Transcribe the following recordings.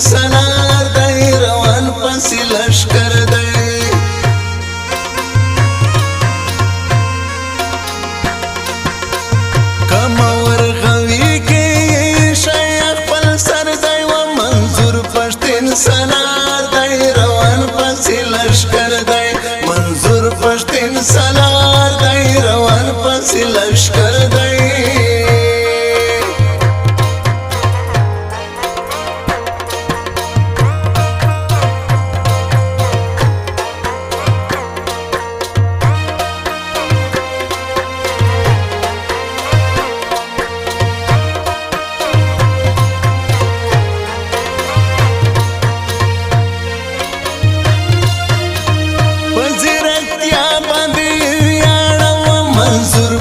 سالار دی روان پسی لشکر دی کم ورغوی کی شیخ پل سر دی و منظور پشتین سالار دی روان پسی لشکر دی منظور پشتین سالار دی روان پسی لشکر دی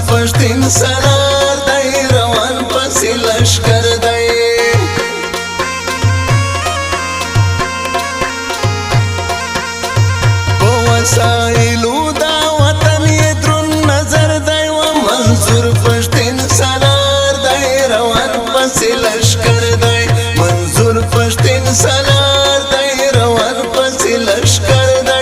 پشتین سالار دی روان پسی لشکر دی په وسایلو دا وطن یې درون نظر دی و منظور پشتین سالار دی روان پسی لشکر دی منظور پشتین سالار دی روان پسی لشکر دی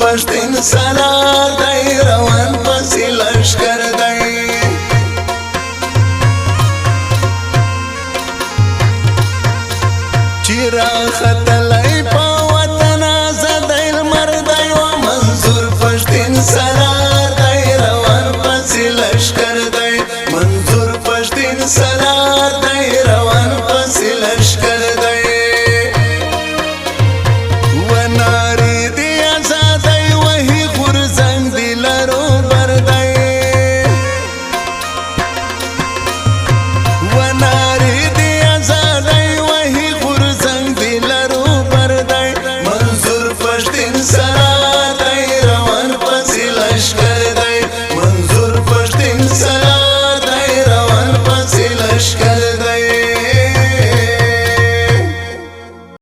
پشتین سالار